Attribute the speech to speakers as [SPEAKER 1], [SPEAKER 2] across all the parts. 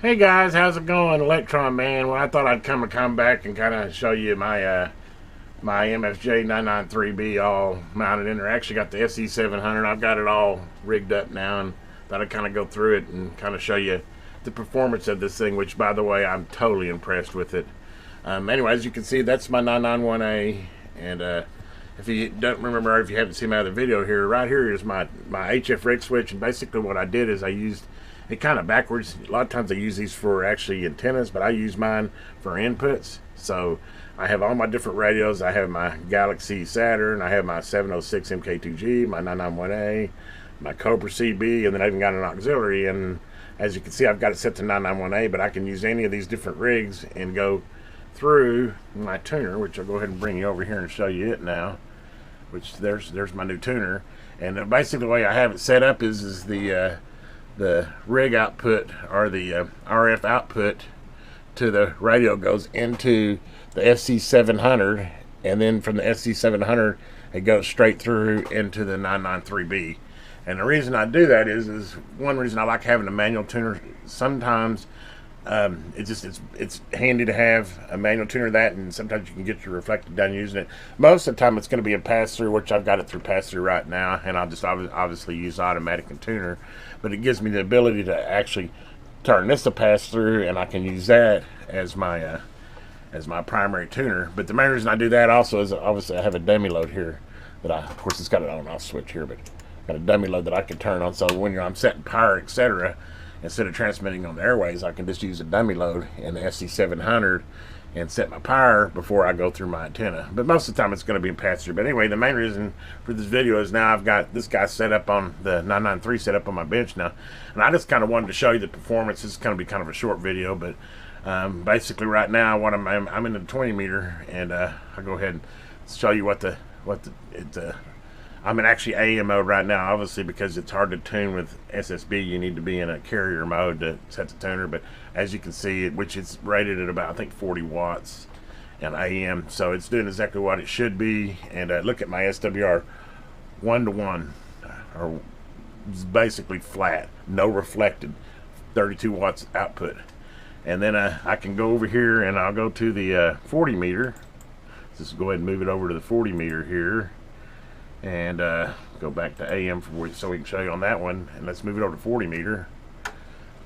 [SPEAKER 1] Hey guys, how's it going, Electron Man? Well, I thought I'd come back and kind of show you my my MFJ 993B all mounted in there. I actually got the SC700. I've got it all rigged up now, and thought I'd kind of go through it and kind of show you the performance of this thing. Which, by the way, I'm totally impressed with it. Anyway, as you can see, that's my 991A, and if you don't remember, or if you haven't seen my other video here, right here is my HF rig switch. And basically, what I did is I used it kind of backwards. A lot of times I use these for actually antennas, but I use mine for inputs. So I have all my different radios. I have my Galaxy Saturn, I have my 706 MK2G, my 991A, my Cobra CB, and then I even got an auxiliary. And as you can see, I've got it set to 991A, but I can use any of these different rigs and go through my tuner, which I'll go ahead and bring you over here and show you it now. Which there's my new tuner. And basically the way I have it set up is the rig output, or the RF output to the radio, goes into the SC700, and then from the SC700 it goes straight through into the 993B. And the reason I do that is one reason I like having a manual tuner. Sometimes it's handy to have a manual tuner, that, and sometimes you can get your reflected done using it. Most of the time it's going to be a pass-through, which I've got it through pass-through right now, and I'll just obviously use automatic and tuner. But it gives me the ability to actually turn this to pass-through, and I can use that as my primary tuner. But the main reason I do that also is obviously I have a dummy load here that of course it's got an on-off switch here, but got a dummy load that I can turn on. So when I'm setting power, etc., instead of transmitting on the airways, I can just use a dummy load in the SC700 and set my power before I go through my antenna. But most of the time it's going to be pass-through. But anyway, the main reason for this video is now I've got this guy set up on the 993 set up on my bench now, and I just kind of wanted to show you the performance. This is going to be kind of a short video, but basically right now what I'm in the 20 meter, and I'll go ahead and show you I'm in actually AM mode right now, obviously, because it's hard to tune with SSB. You need to be in a carrier mode to set the tuner. But as you can see, which is rated at about, I think, 40 watts in AM. So it's doing exactly what it should be. And look at my SWR, 1-to-1, or basically flat, no reflected, 32 watts output. And then I can go over here and I'll go to the 40 meter. Just go ahead and move it over to the 40 meter here. And go back to AM so we can show you on that one. And let's move it over to 40 meter,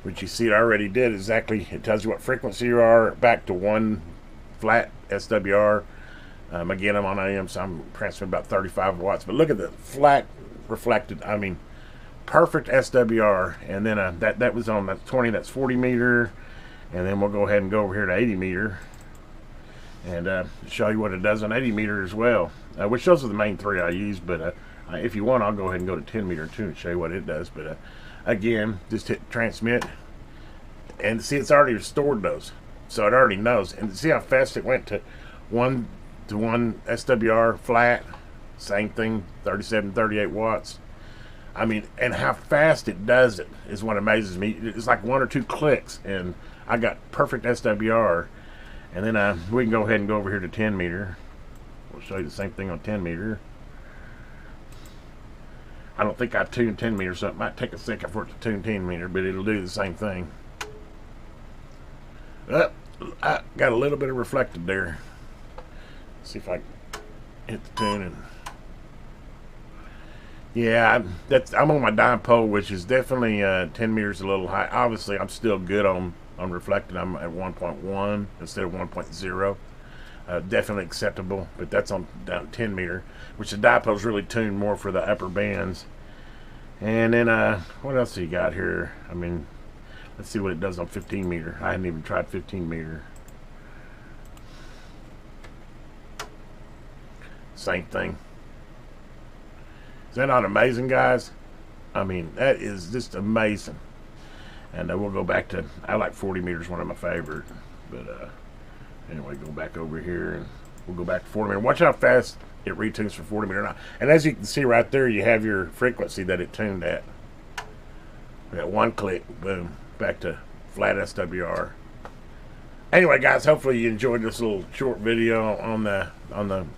[SPEAKER 1] which you see it already did exactly. It tells you what frequency you are, back to 1 flat SWR. Again, I'm on AM, so I'm transmitting about 35 watts. But look at the flat reflected, I mean, perfect SWR. And then that was on that 20, that's 40 meter. And then we'll go ahead and go over here to 80 meter and show you what it does on 80 meter as well, which those are the main three I use. But if you want, I'll go ahead and go to 10 meter too and show you what it does. But again, just hit transmit, and see it's already restored those, so it already knows. And see how fast it went to 1-to-1 SWR flat, same thing, 37, 38 watts. I mean, and how fast it does it is what amazes me. It's like 1 or 2 clicks and I got perfect SWR. And then we can go ahead and go over here to 10 meter. We'll show you the same thing on 10 meter. I don't think I tuned 10 meter, so it might take a second for it to tune 10 meter, but it'll do the same thing. I got a little bit of reflected there. Let's see if I can hit the tune. And yeah, I'm on my dipole, which is definitely 10 meters a little high. Obviously, I'm still good on reflected. I'm at 1.1 instead of 1.0. Definitely acceptable, but that's on down 10 meter, which the dipole's really tuned more for the upper bands. And then what else do you got here? I mean, let's see what it does on 15 meter. I hadn't even tried 15 meter. Same thing. Is that not amazing, guys? I mean, that is just amazing. And we'll go back to, I like 40 meters, one of my favorite. But anyway, go back over here and we'll go back to 40 meter. Watch how fast it retunes for 40 meter now. And as you can see right there, you have your frequency that it tuned at. That 1 click, boom, back to flat SWR. Anyway, guys, hopefully you enjoyed this little short video on the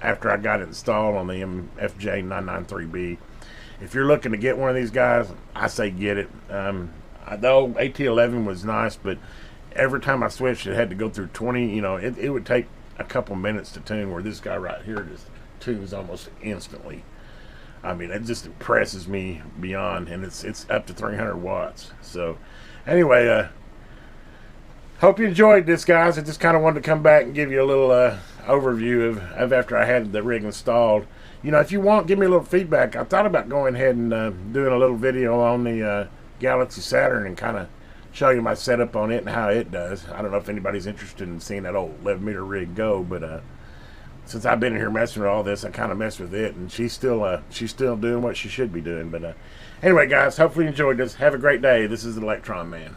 [SPEAKER 1] after I got it installed on the MFJ 993B. If you're looking to get one of these guys, I say get it. The old AT11 was nice, but every time I switched, it had to go through 20. You know, it would take a couple minutes to tune, where this guy right here just tunes almost instantly. I mean, it just impresses me beyond, and it's up to 300 watts. So, anyway, hope you enjoyed this, guys. I just kind of wanted to come back and give you a little overview of after I had the rig installed. You know, if you want, give me a little feedback. I thought about going ahead and doing a little video on the Galaxy Saturn and kind of show you my setup on it and how it does. I don't know if anybody's interested in seeing that old 11-meter rig go, but since I've been here messing with all this, I kind of mess with it, and she's still doing what she should be doing. But anyway, guys, hopefully you enjoyed this. Have a great day. This is the Electron Man.